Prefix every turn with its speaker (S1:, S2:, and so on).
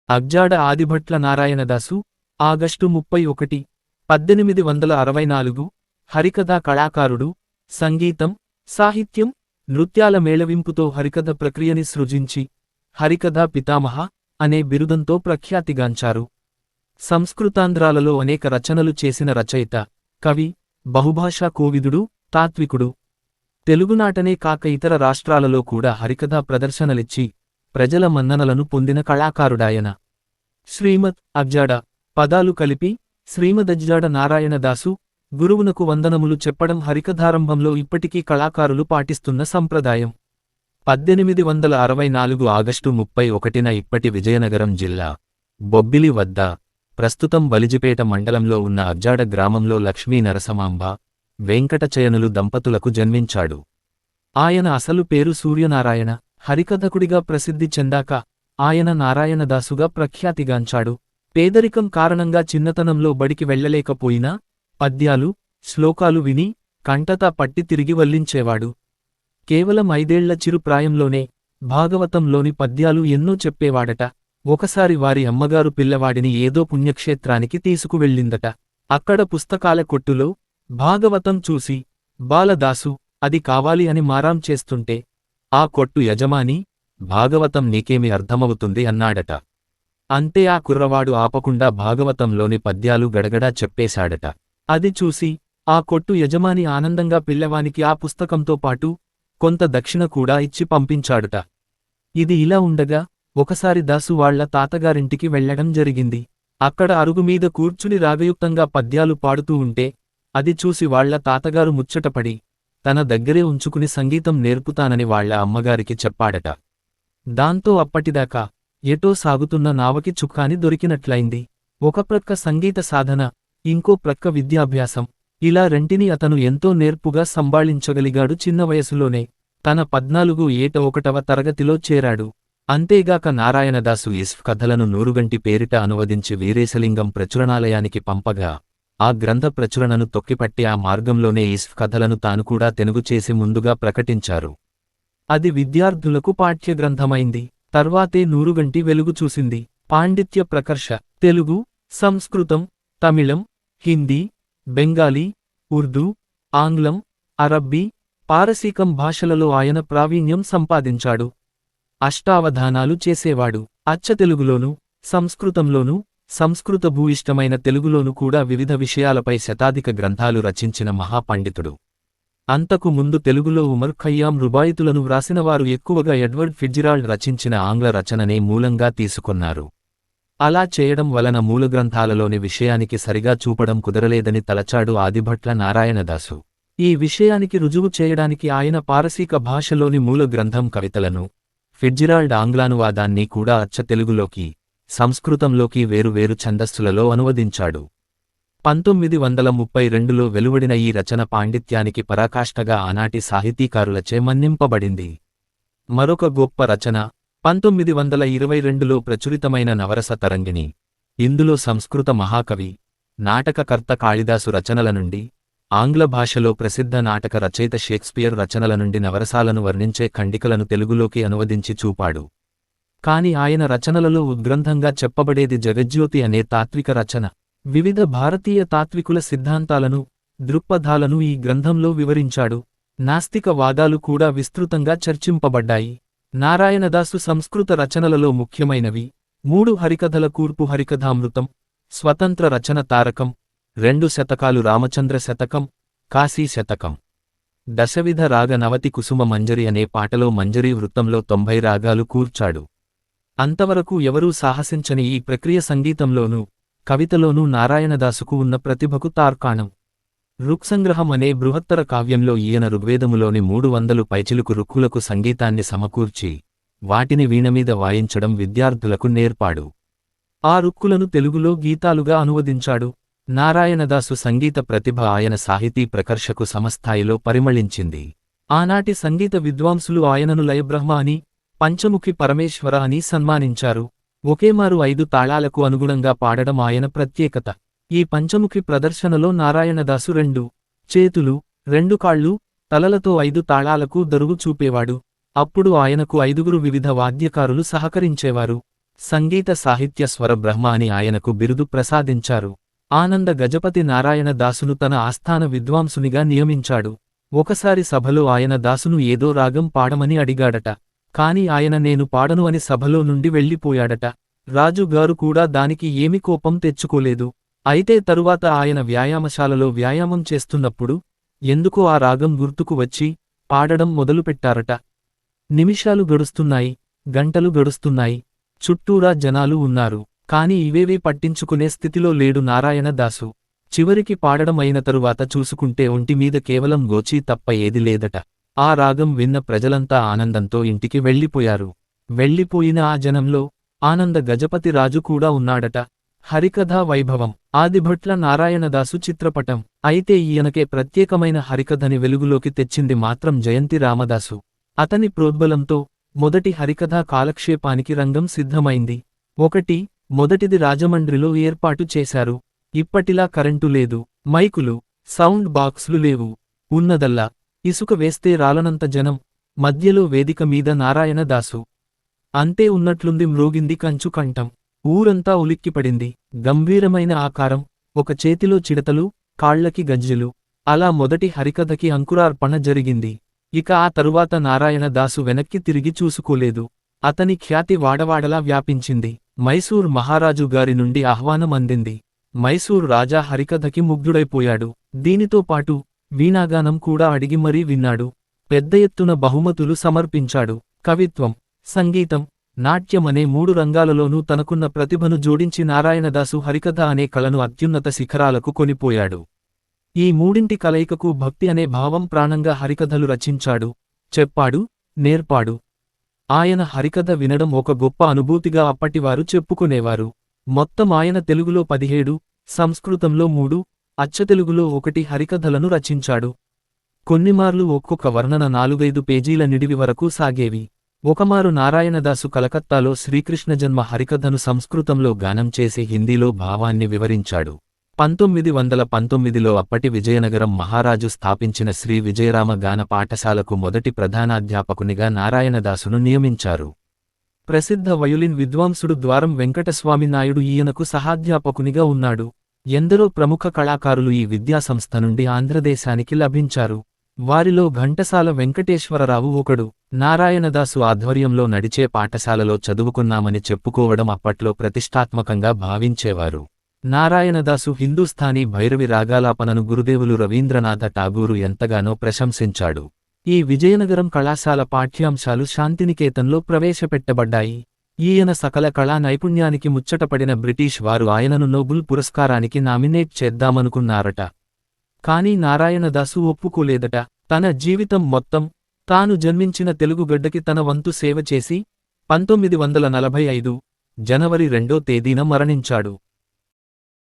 S1: అగ్జాడ Adibhatla Narayanadasu, August 31, 1864, హరికథా కళాకారుడు, సంగీతం, సాహిత్యం, నృత్యాల మేళవింపుతో హరికథ ప్రక్రియని సృజించి, హరికథా పితామహ అనే బిరుదంతో ప్రఖ్యాతిగాంచారు. సంస్కృతాంధ్రాలలో అనేక రచనలు చేసిన రచయిత, కవి, బహుభాషా కోవిదుడు, తాత్వికుడు. తెలుగునాటనే కాక ఇతర రాష్ట్రాలలో కూడా హరికథా ప్రదర్శనలిచ్చి, ప్రజల మన్ననలను పొందిన కళాకారుడాయన. శ్రీమద్ అగ్జాడ పదాలు కలిపి శ్రీమదజ్జాడ నారాయణదాసు, గురువునకు వందనములు చెప్పడం హరికథారంభంలో ఇప్పటికీ కళాకారులు పాటిస్తున్న సంప్రదాయం. 1864 ఆగస్టు 31న ఇప్పటి విజయనగరం జిల్లా బొబ్బిలి వద్ద, ప్రస్తుతం బలిజిపేట మండలంలో ఉన్న అగ్జాడ గ్రామంలో లక్ష్మీ నరసమాంబ, వెంకటచయనులు దంపతులకు జన్మించాడు. ఆయన అసలు పేరు సూర్యనారాయణ. హరికథకుడిగా ప్రసిద్ధి చెందాక ఆయన నారాయణదాసుగా ప్రఖ్యాతిగాంచాడు. పేదరికం కారణంగా చిన్నతనంలో బడికి వెళ్లలేకపోయినా పద్యాలు, శ్లోకాలు విని కంటతా పట్టి తిరిగి వల్లించేవాడు. కేవలం 5ఏళ్ల చిరు ప్రాయంలోనే భాగవతంలోని పద్యాలు ఎన్నో చెప్పేవాడట. ఒకసారి వారి అమ్మగారు పిల్లవాడిని ఏదో పుణ్యక్షేత్రానికి తీసుకువెళ్ళిందట. అక్కడ పుస్తకాల కొట్టులో భాగవతం చూసి, బాలదాసు, అది కావాలి అని మారాం చేస్తుంటే, ఆ కొట్టు యజమాని, భాగవతం నీకేమి అర్థమవుతుంది అన్నాడట. అంతే ఆ కుర్రవాడు ఆపకుండా భాగవతంలోని పద్యాలు గడగడా చెప్పేశాడట. అది చూసి ఆ కొట్టు యజమాని ఆనందంగా పిల్లవానికి ఆ పుస్తకంతో పాటు కొంత దక్షిణ కూడా ఇచ్చి పంపించాడుట. ఇది ఇలా ఉండగా ఒకసారి దాసు వాళ్ల తాతగారింటికి వెళ్లడం జరిగింది. అక్కడ అరుగుమీద కూర్చుని రాగయుక్తంగా పద్యాలు పాడుతూ ఉంటే అది చూసి వాళ్ల తాతగారు ముచ్చటపడి తన దగ్గరే ఉంచుకుని సంగీతం నేర్పుతానని వాళ్ల అమ్మగారికి చెప్పాడట. దాంతో అప్పటిదాకా ఎటో సాగుతున్న నావకి చుక్కాని దొరికినట్లయింది. ఒక ప్రక్క సంగీత సాధన, ఇంకో ప్రక్క విద్యాభ్యాసం, ఇలా రెంటిని అతను ఎంతో నేర్పుగా సంభాళించగలిగాడు చిన్న వయసులోనే. తన 14 ఏట 1వ తరగతిలో చేరాడు. అంతేగాక నారాయణదాసు ఇస్ఫ్ కథలను నూరుగంటి పేరిట అనువదించి వీరేశలింగం ప్రచురణాలయానికి పంపగా, ఆ గ్రంథ ప్రచురణను తొక్కిపట్టి ఆ మార్గంలోనే ఇస్ఫ్ కథలను తాను కూడా తెనుగు చేసి ముందుగా ప్రకటించారు. అది విద్యార్థులకు పాఠ్యగ్రంథమైంది. తర్వాతే నూరుగంటి వెలుగు చూసింది. పాండిత్య ప్రకర్ష తెలుగు, సంస్కృతం, తమిళం, హిందీ, బెంగాలీ, ఉర్దూ, ఆంగ్లం, అరబ్బీ, పారసీకం భాషలలో ఆయన ప్రావీణ్యం సంపాదించాడు. అష్టావధానాలు చేసేవాడు. అచ్చతెలుగులోనూ, సంస్కృతంలోనూ, సంస్కృత భూయిష్టమైన తెలుగులోనూ కూడా వివిధ విషయాలపై శతాధిక గ్రంథాలు రచించిన మహాపండితుడు. అంతకు ముందు తెలుగులో ఉమర్ ఖయ్యాం రుబాయితులను వ్రాసినవారు ఎక్కువగా ఎడ్వర్డ్ ఫిట్జిరాల్డ్ రచించిన ఆంగ్ల రచననే మూలంగా తీసుకొన్నారు. అలా చేయడం వలన మూలగ్రంథాలలోని విషయానికి సరిగా చూపడం కుదరలేదని తలచాడు ఆదిభట్ల నారాయణదాసు. ఈ విషయానికి రుజువు చేయడానికి ఆయన పారసీక భాషలోని మూల గ్రంథం కవితలను, ఫిట్జిరాల్డ్ ఆంగ్లానువాదాన్ని కూడా అచ్చ తెలుగులోకి, సంస్కృతంలోకి వేరువేరు ఛందస్సులలో అనువదించాడు. 1932లో వెలువడిన ఈ రచన పాండిత్యానికి పరాకాష్ఠగా ఆనాటి సాహితీకారులచే మన్నింపబడింది. మరొక గొప్ప రచన 1922లో ప్రచురితమైన నవరస తరంగిణి. ఇందులో సంస్కృత మహాకవి, నాటకకర్త కాళిదాసు రచనల నుండి, ఆంగ్ల భాషలో ప్రసిద్ధ నాటక రచయిత షేక్స్పియర్ రచనల నుండి నవరసాలను వర్ణించే ఖండికలను తెలుగులోకి అనువదించి చూపాడు. కాని ఆయన రచనలలో ఉద్గ్రంథంగా చెప్పబడేది జగజ్యోతి అనే తాత్విక రచన. వివిధ భారతీయ తాత్వికుల సిద్ధాంతాలను, దృక్పథాలను ఈ గ్రంథంలో వివరించాడు. నాస్తిక వాదాలు కూడా విస్తృతంగా చర్చింపబడ్డాయి. నారాయణదాసు సంస్కృత రచనలలో ముఖ్యమైనవి 3 హరికథల కూర్పు హరికథామృతం, స్వతంత్ర రచన తారకం, 2 శతకాలు రామచంద్ర శతకం, కాశీ శతకం. దశవిధ రాగ నవతి కుసుమ మంజరి అనే పాటలో మంజరీ వృత్తంలో 90 రాగాలు కూర్చాడు. అంతవరకు ఎవరూ సాహసించని ఈ ప్రక్రియ సంగీతంలోనూ, కవితలోనూ నారాయణదాసుకు ఉన్న ప్రతిభకు తార్కాణం. రుక్సంగ్రహం అనే బృహత్తర కావ్యంలో ఈయన ఋగ్వేదములోని 300 పైచిలుకు రుక్కులకు సంగీతాన్ని సమకూర్చి, వాటిని వీణమీద వాయించడం విద్యార్థులకు నేర్పాడు. ఆ రుక్కులను తెలుగులో గీతాలుగా అనువదించాడు. నారాయణదాసు సంగీత ప్రతిభ ఆయన సాహితీ ప్రకర్షకు సమస్థాయిలో పరిమళించింది. ఆనాటి సంగీత విద్వాంసులు ఆయనను లయబ్రహ్మ అని, పంచముఖి పరమేశ్వర అని సన్మానించారు. ఒకేమారు 5 తాళాలకు అనుగుణంగా పాడడం ఆయన ప్రత్యేకత. ఈ పంచముఖి ప్రదర్శనలో నారాయణదాసు 2 చేతులు, 2 కాళ్ళు, తలలతో 5 తాళాలకు దరువు చూపేవాడు. అప్పుడు ఆయనకు 5గురు వివిధ వాద్యకారులు సహకరించేవారు. సంగీత సాహిత్య స్వర బ్రహ్మ అని ఆయనకు బిరుదు ప్రసాదించారు. ఆనంద గజపతి నారాయణ దాసును తన ఆస్థాన విద్వాంసునిగా నియమించాడు. ఒకసారి సభలో ఆయన దాసును ఏదో రాగం పాడమని అడిగాడట. కాని ఆయన నేను పాడను అని సభలో నుండి వెళ్ళిపోయాడట. రాజుగారు కూడా దానికి ఏమి కోపం తెచ్చుకోలేదు. అయితే తరువాత ఆయన వ్యాయామశాలలో వ్యాయామం చేస్తున్నప్పుడు ఎందుకో ఆ రాగం గుర్తుకు వచ్చి పాడడం మొదలుపెట్టారట. నిమిషాలు గడుస్తున్నాయి, గంటలు గడుస్తున్నాయి. చుట్టూరా జనాలు ఉన్నారు. కాని ఇవేవీ పట్టించుకునే స్థితిలో లేడు నారాయణదాసు. చివరికి పాడడం అయిన తరువాత చూసుకుంటే ఒంటిమీద కేవలం గోచీ తప్ప ఏది లేదట. ఆ రాగం విన్న ప్రజలంతా ఆనందంతో ఇంటికి వెళ్ళిపోయారు. వెళ్ళిపోయిన ఆ జనంలో ఆనంద గజపతి రాజు కూడా ఉన్నాడట. హరికథా వైభవం ఆదిభట్ల నారాయణదాసు చిత్రపటం. అయితే ఈయనకే ప్రత్యేకమైన హరికథని వెలుగులోకి తెచ్చింది మాత్రం జయంతి రామదాసు. అతని ప్రోద్బలంతో మొదటి హరికథా కాలక్షేపానికి రంగం సిద్ధమైంది. మొదటిది రాజమండ్రిలో ఏర్పాటు చేశారు. ఇప్పటిలా కరెంటు లేదు, మైకులు, సౌండ్ బాక్సులు లేవు. ఉన్నదల్లా ఇసుక వేస్తే రాలనంత జనం. మధ్యలో వేదిక మీద నారాయణదాసు. అంతే ఉన్నట్లుంది మ్రోగింది కంచు కంఠం. ఊరంతా ఉలిక్కిపడింది. గంభీరమైన ఆకారం, ఒక చేతిలో చిడతలు, కాళ్లకి గజ్జెలు. అలా మొదటి హరికథకి అంకురార్పణ జరిగింది. ఇక ఆ తరువాత నారాయణదాసు వెనక్కి తిరిగి చూసుకోలేదు. అతని ఖ్యాతి వాడవాడలా వ్యాపించింది. మైసూర్ మహారాజు గారి నుండి ఆహ్వానం అందింది. మైసూర్ రాజా హరికథకి ముగ్ధుడైపోయాడు. దీనితో పాటు వీణాగానం కూడా అడిగి మరీ విన్నాడు. పెద్ద ఎత్తున బహుమతులు సమర్పించాడు. కవిత్వం, సంగీతం, నాట్యమనే 3 రంగాలలోనూ తనకున్న ప్రతిభను జోడించి నారాయణదాసు హరికథ అనే కళను అత్యున్నత శిఖరాలకు కొనిపోయాడు. ఈ మూడింటి కలయికకు భక్తి అనే భావం ప్రాణంగా హరికథలు రచించాడు, చెప్పాడు, నేర్పాడు. ఆయన హరికథ వినడం ఒక గొప్ప అనుభూతిగా అప్పటివారు చెప్పుకునేవారు. మొత్తం ఆయన తెలుగులో 17, సంస్కృతంలో 3, అచ్చతెలుగులో 1 హరికథలను రచించాడు. కొన్నిమార్లు ఒక్కొక్క వర్ణన 4-5 పేజీల నిడివి వరకు సాగేవి. ఒకమారు నారాయణదాసు కలకత్తాలో శ్రీకృష్ణ జన్మ హరికథను సంస్కృతంలో గానం చేసి హిందీలో భావాన్ని వివరించాడు. 1919లో అప్పటి విజయనగరం మహారాజు స్థాపించిన శ్రీ విజయరామ గాన పాఠశాలకు మొదటి ప్రధానాధ్యాపకునిగా నారాయణదాసును నియమించారు. ప్రసిద్ధ వయోలిన్ విద్వాంసుడు ద్వారం వెంకటస్వామి నాయుడు ఈయనకు సహాధ్యాపకునిగా ఉన్నాడు. ఎందరో ప్రముఖ కళాకారులు ఈ విద్యాసంస్థ నుండి ఆంధ్రదేశానికి లభించారు. వారిలో ఘంటసాల వెంకటేశ్వరరావు ఒకడు. నారాయణదాసు ఆధ్వర్యంలో నడిచే పాఠశాలలో చదువుకున్నామని చెప్పుకోవడం అప్పట్లో ప్రతిష్టాత్మకంగా భావించేవారు. నారాయణదాసు హిందూస్థానీ భైరవి రాగాలాపనను గురుదేవులు రవీంద్రనాథ ఠాగూరు ఎంతగానో ప్రశంసించాడు. ఈ విజయనగరం కళాశాల పాఠ్యాంశాలు శాంతినికేతన్లో ప్రవేశపెట్టబడ్డాయి. ఈయన సకల కళా నైపుణ్యానికి ముచ్చటపడిన బ్రిటిష్ వారు ఆయనను నోబుల్ పురస్కారానికి నామినేట్ చేద్దామనుకున్నారట. కాని నారాయణదాసు ఒప్పుకోలేదట. తన జీవితం మొత్తం తాను జన్మించిన తెలుగుగడ్డకి తన వంతు సేవ చేసి 1945 జనవరి 2వ తేదీన మరణించాడు.